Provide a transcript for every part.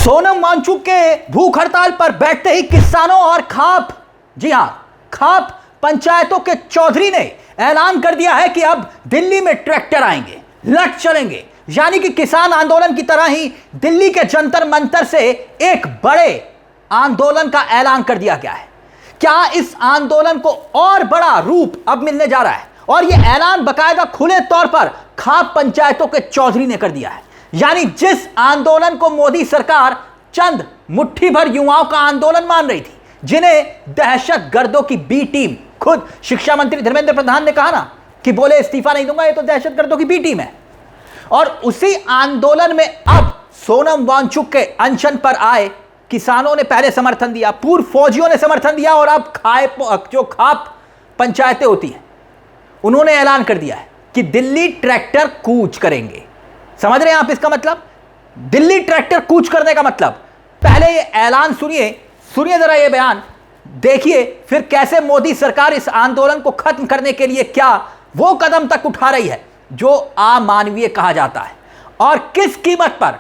सोनम वांगचुक के भूख हड़ताल पर बैठते ही किसानों और खाप, जी हां, खाप पंचायतों के चौधरी ने ऐलान कर दिया है कि अब दिल्ली में ट्रैक्टर आएंगे, लट चलेंगे। यानी कि किसान आंदोलन की तरह ही दिल्ली के जंतर मंतर से एक बड़े आंदोलन का ऐलान कर दिया गया है। क्या इस आंदोलन को और बड़ा रूप अब मिलने जा रहा है? और यह ऐलान बाकायदा खुले तौर पर खाप पंचायतों के चौधरी ने कर दिया है। यानी जिस आंदोलन को मोदी सरकार चंद मुट्ठी भर युवाओं का आंदोलन मान रही थी, जिन्हें दहशतगर्दों की बी टीम, खुद शिक्षा मंत्री धर्मेंद्र प्रधान ने कहा ना कि बोले इस्तीफा नहीं दूंगा, ये तो दहशतगर्दों की बी टीम है। और उसी आंदोलन में अब सोनम वांगचुक के अनशन पर आए किसानों ने पहले समर्थन दिया, पूर्व फौजियों ने समर्थन दिया, और अब जो खाप पंचायतें होती हैं उन्होंने ऐलान कर दिया है कि दिल्ली ट्रैक्टर कूच करेंगे। समझ रहे हैं आप इसका मतलब? दिल्ली ट्रैक्टर कूच करने का मतलब, पहले ये ऐलान सुनिए जरा ये बयान, देखिए फिर कैसे मोदी सरकार इस आंदोलन को खत्म करने के लिए क्या वो कदम तक उठा रही है जो अमानवीय कहा जाता है, और किस कीमत पर।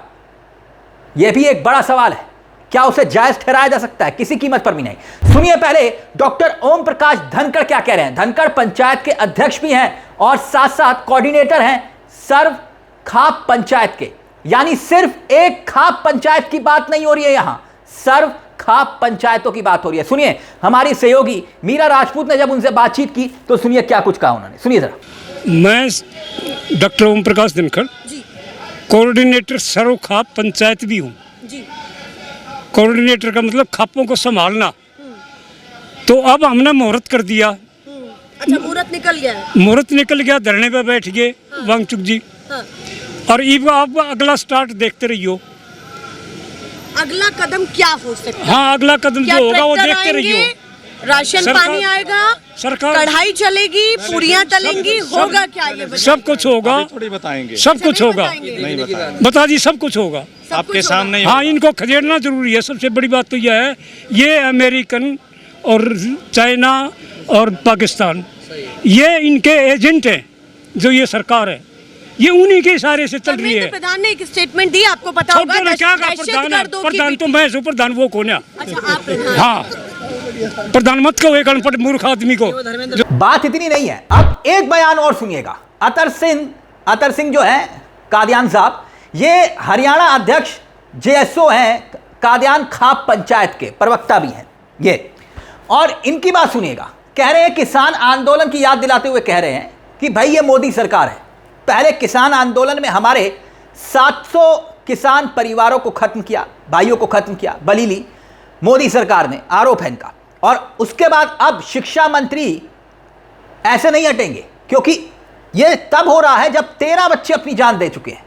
यह भी एक बड़ा सवाल है, क्या उसे जायज ठहराया जा सकता है? किसी कीमत पर भी नहीं। सुनिए पहले डॉक्टर ओम प्रकाश धनखड़ क्या कह रहे हैं। धनखड़ पंचायत के अध्यक्ष भी हैं और साथ साथ कोऑर्डिनेटर हैं सर्व खाप पंचायत के। यानी सिर्फ एक खाप पंचायत की बात नहीं हो रही है, यहां सर्व खाप पंचायतों की बात हो रही है। सुनिए हमारी सहयोगी मीरा राजपूत ने जब उनसे बातचीत की तो सुनिए क्या कुछ कहा उन्होंने, सुनिए जरा। मैं डॉक्टर ओम प्रकाश धनखड़, कोऑर्डिनेटर सर्व खाप पंचायत भी हूँ। कोऑर्डिनेटर का मतलब खापों को संभालना। तो अब हमने मुहूर्त कर दिया। अच्छा, मुहूर्त निकल गया है। मुहूर्त निकल गया, धरने पे बैठ गए वांगचुक जी। और अब आप अगला स्टार्ट देखते रहियो। अगला कदम क्या हो सकता है? हाँ, अगला कदम जो होगा वो देखते रहियो। राशन पानी आएगा, सरकार कढ़ाई चलेगी, पूरियां तलेंगी, होगा क्या ये? सब कुछ होगा, थोड़ी बताएंगे। सब कुछ होगा, नहीं बताएंगे। बता दी, सब कुछ होगा आपके सामने। हाँ, इनको खदेड़ना जरूरी है। सबसे बड़ी बात तो यह है, ये अमेरिकन और चाइना और पाकिस्तान, ये इनके एजेंट हैं। जो ये सरकार है, ये उन्हीं के इशारे से चल रही है। प्रधान ने एक स्टेटमेंट दी, आपको पता होगा। क्या प्रधान तो मैं प्रधान, वो कौन है? अच्छा, आप प्रधान। हाँ, प्रधान मत कहो एक अनपढ़ मूर्ख आदमी को। बात इतनी नहीं है, अब एक बयान और सुनिएगा। अतर सिंह जो है कादियान साहब, ये हरियाणा अध्यक्ष जेएसओ हैं, कादियान खाप पंचायत के प्रवक्ता भी हैं ये, और इनकी बात सुनिएगा। कह रहे हैं, किसान आंदोलन की याद दिलाते हुए कह रहे हैं कि भाई ये मोदी सरकार है, पहले किसान आंदोलन में हमारे 700 किसान परिवारों को खत्म किया, भाइयों को खत्म किया, बलि ली मोदी सरकार ने, आरोप है इनका। और उसके बाद अब शिक्षा मंत्री ऐसे नहीं हटेंगे, क्योंकि यह तब हो रहा है जब 13 बच्चे अपनी जान दे चुके हैं।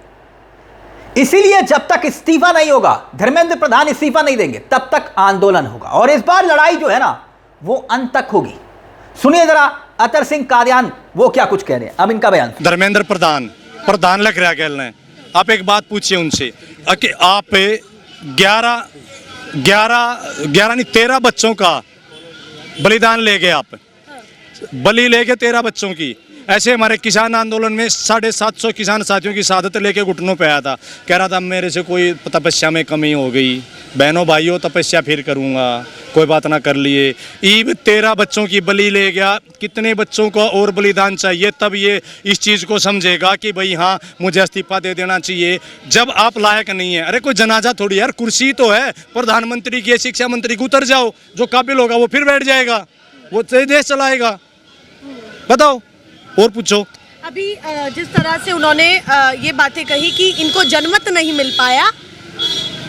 इसीलिए जब तक इस्तीफा नहीं होगा, धर्मेंद्र प्रधान इस्तीफा नहीं देंगे, तब तक आंदोलन होगा। और इस बार लड़ाई जो है ना, वो अंत तक होगी। सुनिए जरा अतर सिंह कादियान वो क्या कुछ कह रहे हैं, अब इनका बयान। धर्मेंद्र प्रधान लग रहा है ने, आप एक बात पूछिए उनसे कि आप 13 बच्चों का बलिदान ले गए, आप बलि ले गए 13 बच्चों की। ऐसे हमारे किसान आंदोलन में 750 किसान साथियों की शहादत लेके घुटनों पे आया था, कह रहा था मेरे से कोई तपस्या में कमी हो गई, बहनों भाइयों तपस्या फिर करूंगा, कोई बात ना कर लिए। ईब 13 बच्चों की बलि ले गया, कितने बच्चों को और बलिदान चाहिए, तब ये इस चीज़ को समझेगा कि भाई हाँ मुझे इस्तीफा दे देना चाहिए, जब आप लायक नहीं है। अरे कोई जनाजा थोड़ी यार, कुर्सी तो है प्रधानमंत्री की, शिक्षा मंत्री की, उतर जाओ, जो काबिल होगा वो फिर बैठ जाएगा, वो देश चलाएगा। बताओ और पूछो। अभी जिस तरह से उन्होंने ये बातें कही कि इनको जनमत नहीं मिल पाया,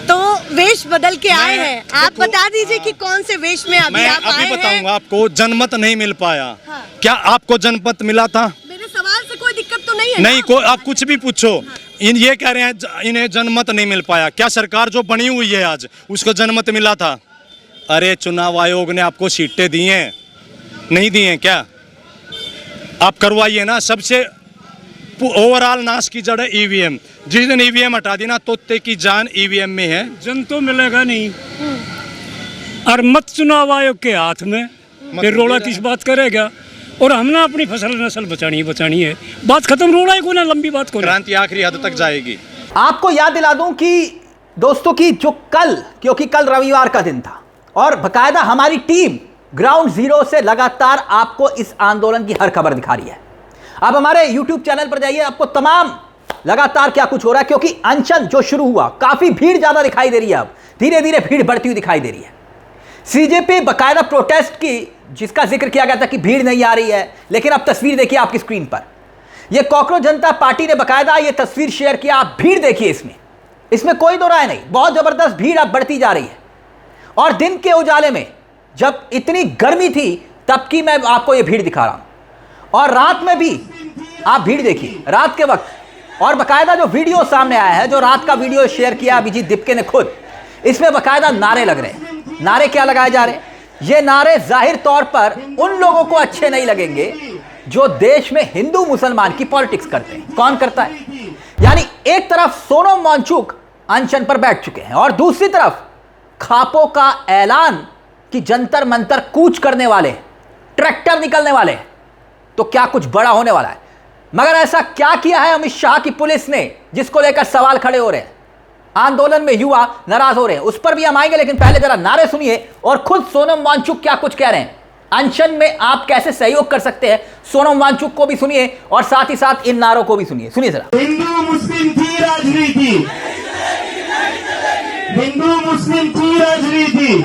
तो वेश बदल के आए हैं। आप बता दीजिए कि कौन से वेश में अभी आप आए हैं? अभी बताऊंगा आपको। जनमत नहीं मिल पाया। हाँ। क्या आपको जनमत मिला था? मेरे सवाल से कोई दिक्कत तो नहीं है? नहीं, कोई आप कुछ भी पूछो। ये कह रहे हैं इन्हें जनमत नहीं मिल पाया। क्या सरकार जो बनी हुई है आज, उसको जनमत मिला था? अरे चुनाव आयोग ने आपको सीटें दी हैं, नहीं दी हैं क्या? आप करवाइए ना। सबसे ओवरऑल नाश की जड़ है ईवीएम। जिस दिन ईवीएम हटा दी ना, तोते की जान ईवीएम में है। जन तो मिलेगा नहीं, और मत चुनाव आयोग के हाथ में, फिर रोड़ा किस बात करेगा? और हमने अपनी फसल नस्ल बचानी है। बात खत्म, रोड़ा ही को ना, लंबी बात को। क्रांति आखिरी हद तक जाएगी। आपको याद दिला दूं कि दोस्तों की जो कल, क्योंकि कल रविवार का दिन था और बकायदा हमारी टीम ग्राउंड जीरो से लगातार आपको इस आंदोलन की हर खबर दिखा रही है। आप हमारे YouTube चैनल पर जाइए, आपको तमाम लगातार क्या कुछ हो रहा है, क्योंकि अनशन जो शुरू हुआ काफी भीड़ ज्यादा दिखाई दे रही है। अब धीरे धीरे भीड़ बढ़ती हुई दिखाई दे रही है। सीजेपी बकायदा प्रोटेस्ट की, जिसका जिक्र किया गया था कि भीड़ नहीं आ रही है, लेकिन अब तस्वीर देखिए आपकी स्क्रीन पर। यह कॉकरोच जनता पार्टी ने बकायदा यह तस्वीर शेयर किया। आप भीड़ देखिए, इसमें कोई दो राय नहीं, बहुत जबरदस्त भीड़ अब बढ़ती जा रही है। और दिन के उजाले में जब इतनी गर्मी थी तब की मैं आपको यह भीड़ दिखा रहा हूं, और रात में भी आप भीड़ देखिए, रात के वक्त। और बकायदा जो वीडियो सामने आया है, जो रात का वीडियो शेयर किया अभिजीत दिपके ने खुद, इसमें बकायदा नारे लग रहे हैं। नारे क्या लगाए जा रहे हैं? ये नारे जाहिर तौर पर उन लोगों को अच्छे नहीं लगेंगे जो देश में हिंदू मुसलमान की पॉलिटिक्स करते हैं। कौन करता है? यानी एक तरफ सोनम वांगचुक अनशन पर बैठ चुके हैं और दूसरी तरफ खापों का ऐलान कि जंतर मंतर कूच करने वाले, ट्रैक्टर निकलने वाले, तो क्या कुछ बड़ा होने वाला है। मगर ऐसा क्या किया है अमित शाह की पुलिस ने जिसको लेकर सवाल खड़े हो रहे हैं? आंदोलन में युवा नाराज हो रहे हैं, उस पर भी हम आएंगे, लेकिन पहले जरा नारे सुनिए और खुद सोनम वांगचुक क्या कुछ कह रहे हैं। अनशन में आप कैसे सहयोग कर सकते हैं, सोनम वांगचुक को भी सुनिए और साथ ही साथ इन नारों को भी सुनिए। सुनिए जरा। हिंदू मुस्लिम की राजनीति, हिंदू मुस्लिम की राजनीति,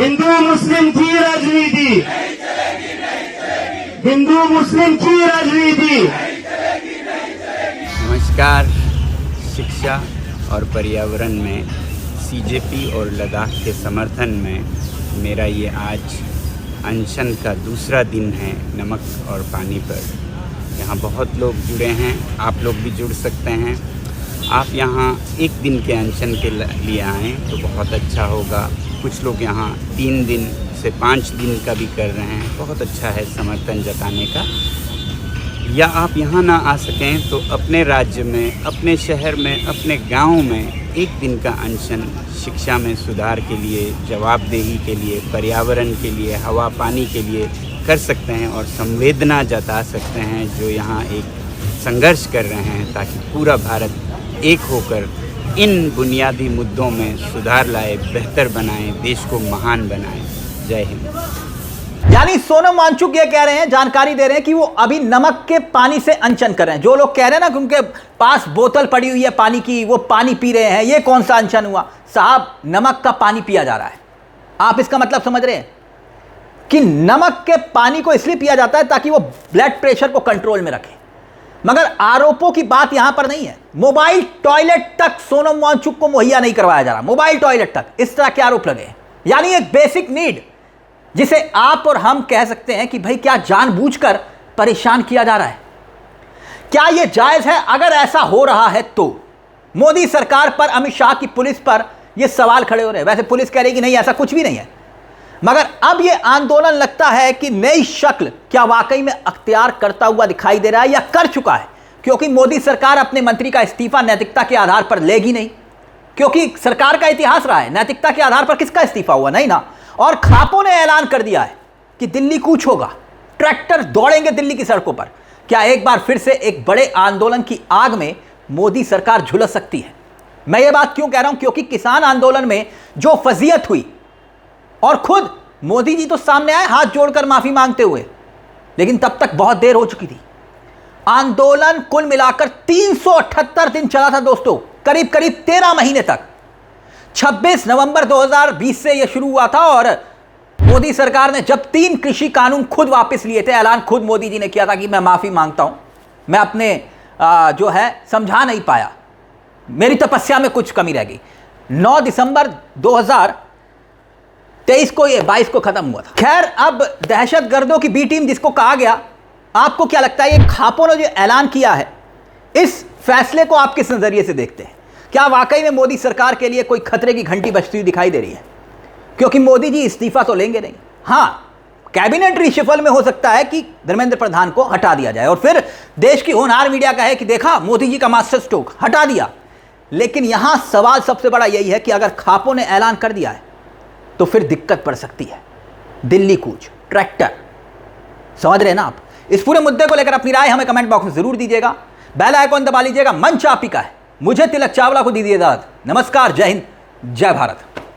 हिंदू मुस्लिम की राजनीति, हिंदू मुस्लिम की राजनीति। नमस्कार। शिक्षा और पर्यावरण में सीजेपी और लद्दाख के समर्थन में मेरा ये आज अनशन का दूसरा दिन है नमक और पानी पर। यहाँ बहुत लोग जुड़े हैं, आप लोग भी जुड़ सकते हैं। आप यहाँ एक दिन के अनशन के लिए आएँ तो बहुत अच्छा होगा। कुछ लोग यहाँ 3 दिन से 5 दिन का भी कर रहे हैं, बहुत अच्छा है समर्थन जताने का। या आप यहाँ ना आ सकें तो अपने राज्य में, अपने शहर में, अपने गांव में एक दिन का अनशन शिक्षा में सुधार के लिए, जवाबदेही के लिए, पर्यावरण के लिए, हवा पानी के लिए कर सकते हैं और संवेदना जता सकते हैं जो यहाँ एक संघर्ष कर रहे हैं, ताकि पूरा भारत एक होकर इन बुनियादी मुद्दों में सुधार लाए, बेहतर बनाए, देश को महान बनाए। जय हिंद। यानी सोनम वांगचुक ये कह रहे हैं, जानकारी दे रहे हैं कि वो अभी नमक के पानी से अनशन कर रहे हैं। जो लोग कह रहे हैं ना कि उनके पास बोतल पड़ी हुई है पानी की, वो पानी पी रहे हैं, ये कौन सा अनशन हुआ? साहब, नमक का पानी पिया जा रहा है। आप इसका मतलब समझ रहे हैं कि नमक के पानी को इसलिए पिया जाता है ताकि वो ब्लड प्रेशर को कंट्रोल में रखे। मगर आरोपों की बात यहां पर नहीं है। मोबाइल टॉयलेट तक सोनम वांगचुक को मुहैया नहीं करवाया जा रहा, मोबाइल टॉयलेट तक, इस तरह के आरोप लगे। यानी एक बेसिक नीड जिसे आप और हम कह सकते हैं कि भाई क्या जानबूझकर परेशान किया जा रहा है? क्या यह जायज है? अगर ऐसा हो रहा है तो मोदी सरकार पर, अमित शाह की पुलिस पर यह सवाल खड़े हो रहे हैं। वैसे पुलिस कह रही कि नहीं, ऐसा कुछ भी नहीं है, मगर अब यह आंदोलन लगता है कि नई शक्ल क्या वाकई में अख्तियार करता हुआ दिखाई दे रहा है या कर चुका है। क्योंकि मोदी सरकार अपने मंत्री का इस्तीफा नैतिकता के आधार पर लेगी नहीं, क्योंकि सरकार का इतिहास रहा है नैतिकता के आधार पर किसका इस्तीफा हुआ, नहीं ना। और खापों ने ऐलान कर दिया है कि दिल्ली कूच होगा, ट्रैक्टर दौड़ेंगे दिल्ली की सड़कों पर। क्या एक बार फिर से एक बड़े आंदोलन की आग में मोदी सरकार झुलस सकती है? मैं ये बात क्यों कह रहा हूं? क्योंकि किसान आंदोलन में जो फजीयत हुई, और खुद मोदी जी तो सामने आए हाथ जोड़कर माफी मांगते हुए, लेकिन तब तक बहुत देर हो चुकी थी। आंदोलन कुल मिलाकर 378 दिन चला था दोस्तों, करीब करीब 13 महीने तक। 26 नवंबर 2020 से यह शुरू हुआ था और मोदी सरकार ने जब 3 कृषि कानून खुद वापस लिए थे, ऐलान खुद मोदी जी ने किया था कि मैं माफी मांगता हूं, मैं अपने जो है समझा नहीं पाया, मेरी तपस्या में कुछ कमी रह गई। 9 दिसंबर 2023 को, ये 22 को खत्म हुआ था। खैर, अब दहशतगर्दों की बी टीम जिसको कहा गया, आपको क्या लगता है ये खापों ने जो ऐलान किया है, इस फैसले को आप किस नजरिए से देखते हैं? क्या वाकई में मोदी सरकार के लिए कोई खतरे की घंटी बजती हुई दिखाई दे रही है? क्योंकि मोदी जी इस्तीफा तो लेंगे नहीं। हां, कैबिनेट रिशफल में हो सकता है कि धर्मेंद्र प्रधान को हटा दिया जाए और फिर देश की होनहार मीडिया कहे कि देखा मोदी जी का मास्टर स्ट्रोक, हटा दिया। लेकिन यहां सवाल सबसे बड़ा यही है कि अगर खापों ने ऐलान कर दिया है तो फिर दिक्कत पड़ सकती है। दिल्ली कूच, ट्रैक्टर, समझ रहे हैं ना आप? इस पूरे मुद्दे को लेकर अपनी राय हमें कमेंट बॉक्स में जरूर दीजिएगा। बेल आइकॉन दबा लीजिएगा। मंच आप ही का है, मुझे तिलक चावला को दीजिए इजाजत। नमस्कार, जय हिंद, जय भारत।